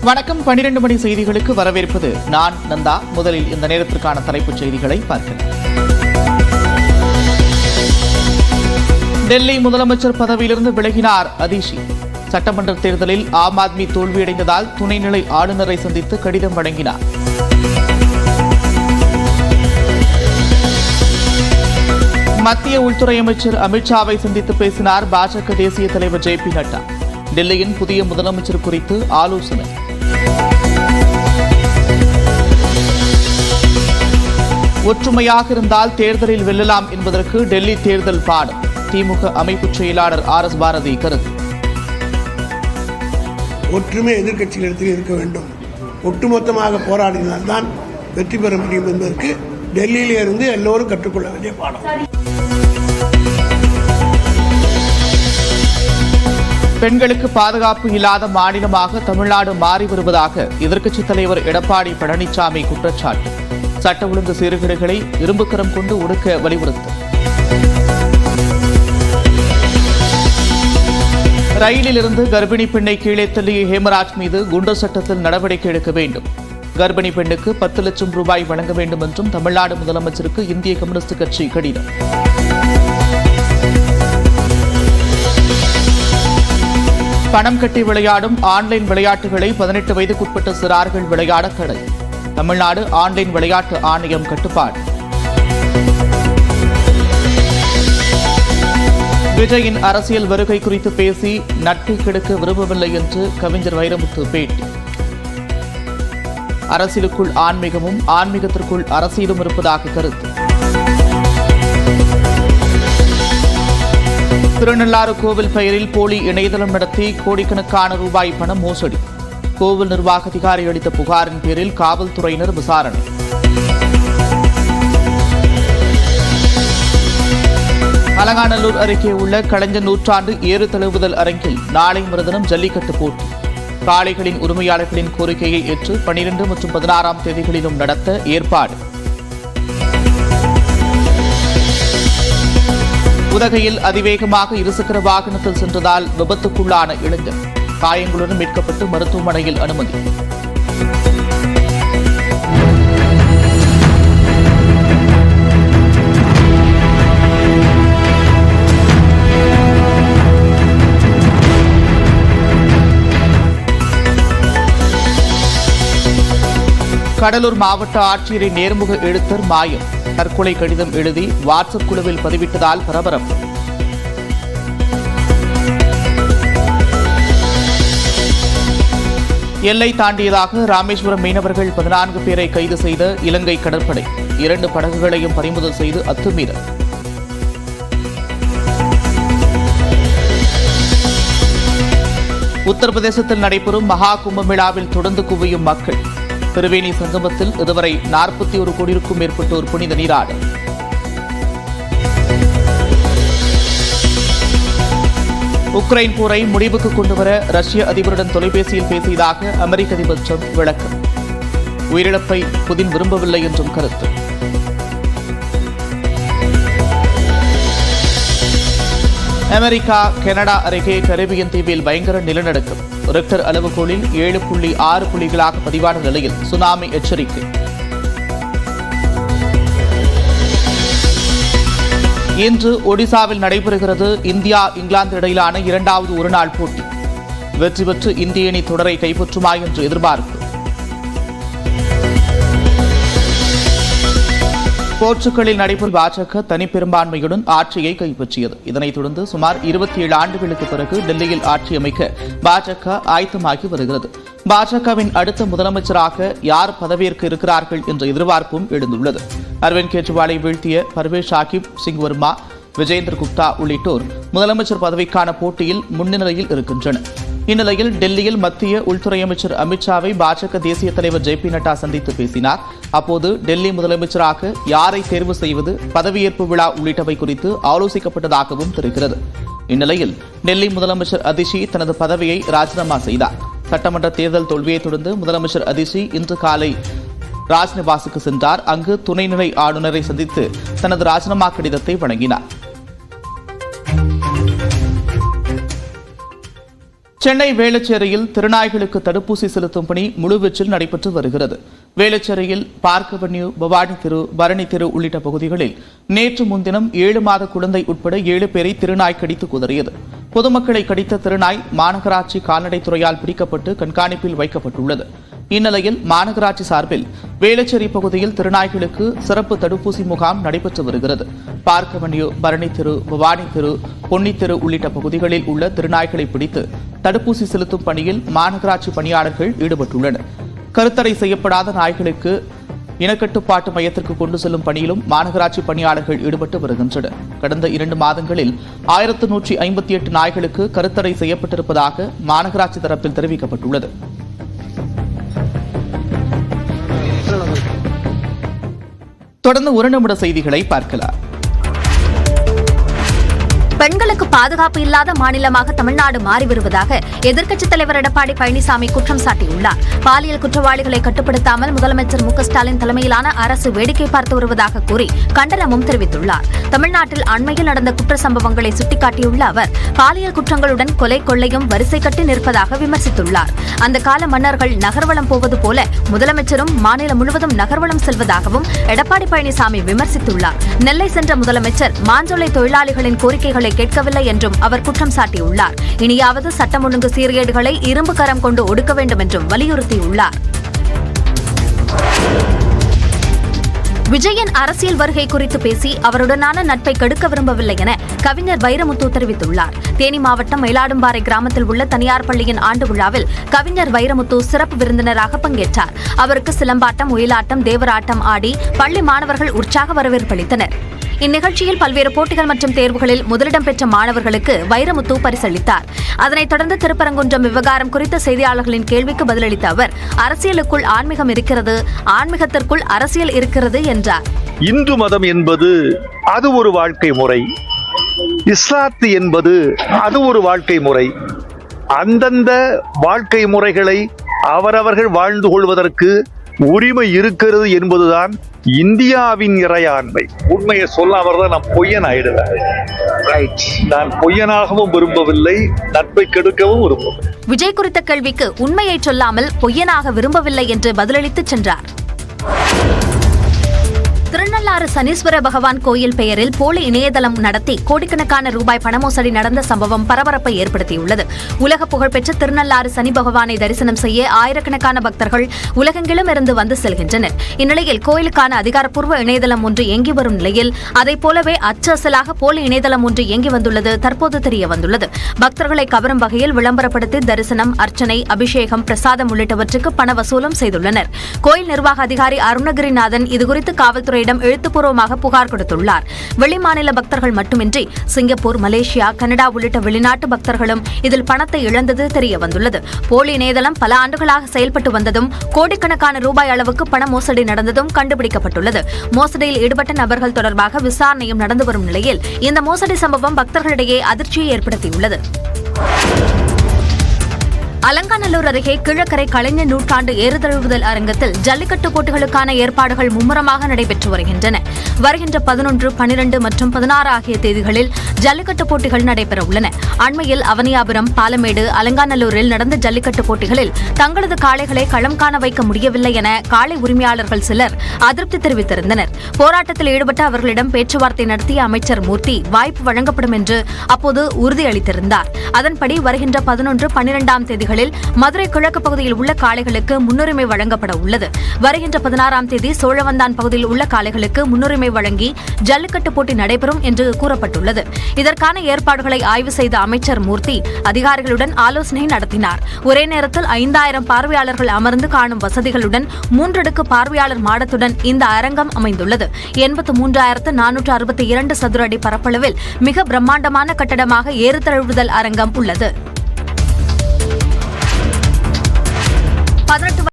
வணக்கம். 12 மணி செய்திகளுக்கு வரவேற்பது நான் நந்தா. முதலில் இந்த நேரத்திற்கான தலைப்புச் செய்திகளை பார்க்கலாம். டெல்லி முதலமைச்சர் பதவியிலிருந்து விலகினார் அதிஷி. சட்டமன்ற தேர்தலில் ஆம் ஆத்மி தோல்வியடைந்ததால் துணைநிலை ஆளுநரை சந்தித்து கடிதம் வழங்கினார். மத்திய உள்துறை அமைச்சர் அமித்ஷாவை சந்தித்து பேசினார் பாஜக தேசிய தலைவர் ஜே பி நட்டா. டெல்லியின் புதிய முதலமைச்சர் குறித்து ஆலோசனை. ஒற்றுமையாக இருந்தால் தேர்தலில் வெல்லலாம் என்பதற்கு டெல்லி தேர்தல் பாடம். திமுக அமைப்பு செயலாளர் RS பாரதி கருத்து. ஒற்றுமை எதிர்க்கட்சிகளிடத்தில் இருக்க வேண்டும். ஒட்டுமொத்தமாக போராடினால்தான் வெற்றி பெற முடியும் என்பதற்கு டெல்லியிலே இருந்து எல்லோரும் கற்றுக்கொள்ள வேண்டிய பாடம். பெண்களுக்கு பாதுகாப்பு இல்லாத மாநிலமாக தமிழ்நாடு மாறி வருவதாக எதிர்க்கட்சித் தலைவர் எடப்பாடி பழனிசாமி குற்றச்சாட்டு. சட்ட ஒழுங்கு சீர்கேடுகளை இரும்புக்கரம் கொண்டு ஒடுக்க வலியுறுத்தல். ரயிலில் இருந்து கர்ப்பிணி பெண்ணை கீழே தள்ளிய ஹேமராஜ் மீது குண்டர் சட்டத்தில் நடவடிக்கை எடுக்க வேண்டும். கர்ப்பிணி பெண்ணுக்கு 10 லட்சம் ரூபாய் வழங்க வேண்டும் என்றும் தமிழ்நாடு முதலமைச்சருக்கு இந்திய கம்யூனிஸ்ட் கட்சி கடிதம். பணம் கட்டி விளையாடும் ஆன்லைன் விளையாட்டுகளை 18 வயதுக்குட்பட்ட சிறார்கள் விளையாட தடை. தமிழ்நாடு ஆன்லைன் விளையாட்டு ஆணையம் கட்டுப்பாடு. விஜயின் அரசியல் வருகை குறித்து பேசி நட்பை கெடுக்க விரும்பவில்லை என்று கவிஞர் வைரமுத்து பேட்டி. அரசியலுக்குள் ஆன்மீகமும் ஆன்மீகத்திற்குள் அரசியலும் இருப்பதாக கருத்து. திருநள்ளாறு கோவில் பெயரில் போலி இணையதளம் நடத்தி கோடிக்கணக்கான ரூபாய் பணம் மோசடி. கோவில் நிர்வாக அதிகாரி அளித்த புகாரின் பேரில் காவல்துறையினர் விசாரணை. அலங்காநல்லூர் அருகே உள்ள கலைஞர் நூற்றாண்டு ஏறு தழுவுதல் அரங்கில் நாளை மறுதினம் ஜல்லிக்கட்டு போட்டி. காளைகளின் உரிமையாளர்களின் கோரிக்கையை ஏற்று 12 மற்றும் 16ஆம் தேதிகளிலும் நடத்த ஏற்பாடு. உதகையில் அதிவேகமாக இருசக்கர வாகனத்தில் சென்றதால் விபத்துக்குள்ளான இளைஞர் காயங்களுடன் மீட்கப்பட்டு மருத்துவமனையில் அனுமதி. கடலூர் மாவட்ட ஆட்சியரை நேர்முக எழுத்தர் மாயம். தற்கொலை கடிதம் எழுதி வாட்ஸ்அப் குழுவில் பதிவிட்டதால் பரபரப்பு. எல்லை தாண்டியதாக ராமேஸ்வரம் மீனவர்கள் 14 பேரை கைது செய்த இலங்கை கடற்படை. 2 படகுகளையும் பறிமுதல் செய்து அத்துமீறல். உத்தரப்பிரதேசத்தில் நடைபெறும் மகா கும்பமேளாவில் தொடர்ந்து குவியும் மக்கள். திரிவேணி சங்கமத்தில் இதுவரை 41 கோடிக்கும் மேற்பட்டோர் புனித நீராடல். உக்ரைன் போரை முடிவுக்கு கொண்டுவர ரஷ்ய அதிபருடன் தொலைபேசியில் பேசியதாக அமெரிக்க அதிபர் ட்ரம்ப் விளக்கம். உயிரிழப்பை புதின் விரும்பவில்லை என்றும் கருத்து. அமெரிக்கா கனடா அருகே கரீபியன் தீவில் பயங்கர நிலநடுக்கம். ரிக்டர் அளவுகோலில் 7.6 புள்ளிகளாக பதிவான நிலையில் சுனாமி எச்சரிக்கை. இன்று ஒடிசாவில் நடைபெறுகிறது இந்தியா இங்கிலாந்து இடையிலான 2வது ஒருநாள் போட்டி. வெற்றி பெற்று இந்திய அணி தொடரை கைப்பற்றுமா என்று எதிர்பார்ப்பு. போர்ச்சுகலில் நடைபெறும் பாஜக தனிப்பெரும்பான்மையுடன் ஆட்சியை கைப்பற்றியது. இதனைத் தொடர்ந்து சுமார் 27 ஆண்டுகளுக்கு பிறகு டெல்லியில் ஆட்சி அமைக்க பாஜக ஆயத்தமாகி வருகிறது. பாஜகவின் அடுத்த முதலமைச்சராக யார் பதவியேற்க இருக்கிறார்கள் என்ற எதிர்பார்ப்பும் எழுந்துள்ளது. அரவிந்த் கெஜ்ரிவாலை வீழ்த்திய பர்வேஷ் சாஹிப் சிங் வர்மா, விஜேந்திர குப்தா உள்ளிட்டோர் முதலமைச்சர் பதவிக்கான போட்டியில் முன்னிலையில் இருக்கின்றனர். இந்நிலையில் டெல்லியில் மத்திய உள்துறை அமைச்சர் அமித்ஷாவை பாஜக தேசிய தலைவர் ஜே பி நட்டா சந்தித்து பேசினார். அப்போது டெல்லி முதலமைச்சராக யாரை தேர்வு செய்வது, பதவியேற்பு விழா உள்ளிட்டவை குறித்து ஆலோசிக்கப்பட்டதாகவும் தெரிகிறது. இந்நிலையில் டெல்லி முதலமைச்சர் அதிஷி தனது பதவியை ராஜினாமா செய்தார். சட்டமன்ற தேர்தல் தோல்வியை தொடர்ந்து முதலமைச்சர் அதிஷி இன்று காலை ராஜ்நிவாசுக்கு சென்றார். அங்கு துணைநிலை ஆளுநரை சந்தித்து தனது ராஜினாமா கடிதத்தை வழங்கினார். சென்னை வேளச்சேரியில் திருநாய்களுக்கு தடுப்பூசி செலுத்தும் பணி முழுவீச்சில் நடைபெற்று வருகிறது. வேளச்சேரியில் பார்க் அவென்யூ, பவானி தெரு, பரணி தெரு உள்ளிட்ட பகுதிகளில் நேற்று முன்தினம் 7 மாத குழந்தை உட்பட 7 பேரை திருநாய் கடித்து குதறியது. பொதுமக்களை கடித்த திருநாய் மாநகராட்சி கால்நடைத்துறையால் பிடிக்கப்பட்டு கண்காணிப்பில் வைக்கப்பட்டுள்ளது. இந்நிலையில் மாநகராட்சி சார்பில் வேளச்சேரி பகுதியில் திருநாய்களுக்கு சிறப்பு தடுப்பூசி முகாம் நடைபெற்று வருகிறது. பார்க் அவென்யூ, பரணி தெரு, பவானி தெரு, பொன்னி தெரு உள்ளிட்ட பகுதிகளில் உள்ள திருநாய்களை பிடித்து தடுப்பூசி செலுத்தும் பணியில் மாநகராட்சி பணியாளர்கள் ஈடுபட்டுள்ளனர். கருத்தடை செய்யப்படாத நாய்களுக்கு இனக்கட்டுப்பாட்டு மையத்திற்கு கொண்டு செல்லும் பணியிலும் மாநகராட்சி பணியாளர்கள் ஈடுபட்டு வருகின்றனர். கடந்த 2 மாதங்களில் 1158 நாய்களுக்கு கருத்தடை செய்யப்பட்டிருப்பதாக மாநகராட்சி தரப்பில் தெரிவிக்கப்பட்டுள்ளது. தொடர்ந்து 1 நிமிட செய்திகளை பார்க்கலாம். பெண்களுக்கு பாதுகாப்பு இல்லாத மாநிலமாக தமிழ்நாடு மாறி வருவதாக எதிர்க்கட்சித் தலைவர் எடப்பாடி பழனிசாமி குற்றம் சாட்டியுள்ளார். பாலியல் குற்றவாளிகளை கட்டுப்படுத்தாமல் முதலமைச்சர் மு.க.ஸ்டாலின் தலைமையிலான அரசு வேடிக்கை பார்த்து வருவதாக கூறி கண்டனமும் தெரிவித்துள்ளார். தமிழ்நாட்டில் அண்மையில் நடந்த குற்ற சம்பவங்களை சுட்டிக்காட்டியுள்ள அவர் பாலியல் குற்றங்களுடன் கொலை கொள்ளையும் வரிசை கட்டி நிற்பதாக விமர்சித்துள்ளார். அந்த கால மன்னர்கள் நகர்வலம் போவது போல முதலமைச்சரும் மாநிலம் முழுவதும் நகர்வலம் செல்வதாகவும் எடப்பாடி பழனிசாமி விமர்சித்துள்ளார். நெல்லை சென்ற முதலமைச்சர் மாஞ்சோலை தொழிலாளிகளின் கோரிக்கைகளை கேட்கவில்லை என்றும் அவர் குற்றம் சாட்டியுள்ளார். இனியாவது சட்டம் ஒழுங்கு சீர்கேடுகளை இரும்பு கரம் கொண்டு ஒடுக்க வேண்டும் என்றும் வலியுறுத்தியுள்ளார். விஜயின் அரசியல் வருகை குறித்து பேசி அவருடனான நட்பை கெடுக்க விரும்பவில்லை என கவிஞர் வைரமுத்து தெரிவித்துள்ளார். தேனி மாவட்டம் மயிலாடும்பாறை கிராமத்தில் உள்ள தனியார் பள்ளியின் ஆண்டு விழாவில் கவிஞர் வைரமுத்து சிறப்பு விருந்தினராக பங்கேற்றார். அவருக்கு சிலம்பாட்டம், ஒயிலாட்டம், தேவராட்டம் ஆடி பள்ளி மாணவர்கள் உற்சாக வரவேற்பு அளித்தனர். இந்நிகழ்ச்சியில் பல்வேறு போட்டிகள் மற்றும் தேர்வுகளில் முதலிடம் பெற்ற மாணவர்களுக்கு வைரமுத்து பரிசளித்தார். அதனைத் தொடர்ந்து திருப்பரங்குன்றம் விவகாரம் குறித்த செய்தியாளர்களின் கேள்விக்கு பதிலளித்த அவர் அரசியலுக்குள் ஆன்மீகம் இருக்கிறது, ஆன்மீகத்திற்குள் அரசியல் இருக்கிறது என்றார். இந்து மதம் என்பது அது ஒரு வாழ்க்கை முறை, இஸ்லாத்து என்பது அது ஒரு வாழ்க்கை முறை. அந்தந்த வாழ்க்கை முறைகளை அவரவர்கள் வாழ்ந்து கொள்வதற்கு உரிமை இருக்கிறது என்பதுதான் இந்தியாவின் இறையாண்மை. உண்மையை சொல்ல அவர்தான் நான் பொய்யன் ஆயிடுவேன். நான் பொய்யனாகவும் விரும்பவில்லை, நட்பை கெடுக்கவும் விரும்பவில்லை. விஜய் குறித்த கேள்விக்கு உண்மையை சொல்லாமல் பொய்யனாக விரும்பவில்லை என்று பதிலளித்து சென்றார். திருநள்ளாறு சனீஸ்வர பகவான் கோயில் பெயரில் போலி இணையதளம் நடத்தி கோடிக்கணக்கான ரூபாய் பணமோசடி நடந்த சம்பவம் பரபரப்பை ஏற்படுத்தியுள்ளது. உலக புகழ்பெற்ற திருநள்ளாறு சனி பகவானை தரிசனம் செய்ய ஆயிரக்கணக்கான பக்தர்கள் உலகெங்கிலும் இருந்து வந்து செல்கின்றனர். இந்நிலையில் கோயிலுக்கான அதிகாரப்பூர்வ இணையதளம் ஒன்று இயங்கி வரும் நிலையில் அதைப் போலவே அச்சு அசலாக போலி இணையதளம் ஒன்று இயங்கி வந்துள்ளது தற்போது தெரிய வந்துள்ளது. பக்தர்களை கவரும் வகையில் விளம்பரப்படுத்தி தரிசனம், அர்ச்சனை, அபிஷேகம், பிரசாதம் உள்ளிட்டவற்றுக்கு பண வசூலும் செய்துள்ளனர். கோயில் நிர்வாக அதிகாரி அருணகிரிநாதன் இதுகுறித்து காவல்துறை எழுத்துப்பூர்வமாக புகார் கொடுத்துள்ளார். வெளிமாநில பக்தர்கள் மட்டுமின்றி சிங்கப்பூர், மலேசியா, கனடா உள்ளிட்ட வெளிநாட்டு பக்தர்களும் இதில் பணத்தை இழந்தது தெரிய வந்துள்ளது. போலி இணையதளம் பல ஆண்டுகளாக செயல்பட்டு வந்ததும் கோடிக்கணக்கான ரூபாய் அளவுக்கு பண மோசடி நடந்ததும் கண்டுபிடிக்கப்பட்டுள்ளது. மோசடியில் ஈடுபட்ட நபர்கள் தொடர்பாக விசாரணையும் நடந்து வரும் நிலையில் இந்த மோசடி சம்பவம் பக்தர்களிடையே அதிர்ச்சியை ஏற்படுத்தியுள்ளது. அலங்காநல்லூர் அருகே கிழக்கரை கலைஞர் நூற்றாண்டு ஏறுதழுவுதல் அரங்கத்தில் ஜல்லிக்கட்டு போட்டிகளுக்கான ஏற்பாடுகள் மும்முரமாக நடைபெற்று வருகின்றன. வருகின்ற 11, 12 மற்றும் 16 ஆகிய தேதிகளில் ஜல்லிக்கட்டு போட்டிகள் நடைபெற உள்ளன. அண்மையில் அவனியாபுரம், பாலமேடு, அலங்காநல்லூரில் நடந்த ஜல்லிக்கட்டு போட்டிகளில் தங்களது காளைகளை களம் காண வைக்க முடியவில்லை என காளை உரிமையாளர்கள் சிலர் அதிருப்தி தெரிவித்திருந்தனர். போராட்டத்தில் ஈடுபட்ட அவர்களிடம் பேச்சுவார்த்தை நடத்திய அமைச்சர் மூர்த்தி வாய்ப்பு வழங்கப்படும் என்று அப்போது உறுதியளித்திருந்தார். அதன்படி வருகின்ற 11, 12ஆம் தேதிகளில் மதுரை கிழக்கு பகுதியில் உள்ள காளைகளுக்கு முன்னுரிமை வழங்கப்பட உள்ளது. வருகின்ற 16ஆம் தேதி சோழவந்தான் பகுதியில் உள்ள காளைகளுக்கு முன்னுரிமை வழங்கி ஜல்லிக்கட்டு போட்டி நடைபெறும் என்று கூறப்பட்டுள்ளது. இதற்கான ஏற்பாடுகளை ஆய்வு செய்த அமைச்சர் மூர்த்தி அதிகாரிகளுடன் ஆலோசனை நடத்தினார். ஒரே நேரத்தில் 5000 பார்வையாளர்கள் அமர்ந்து காணும் வசதிகளுடன் 3 அடுக்கு பார்வையாளர் மாடத்துடன் இந்த அரங்கம் அமைந்துள்ளது. 83,462 சதுர அடி பரப்பளவில் மிக பிரம்மாண்டமான கட்டடமாக ஏறுதழுவுதல் அரங்கம் உள்ளது.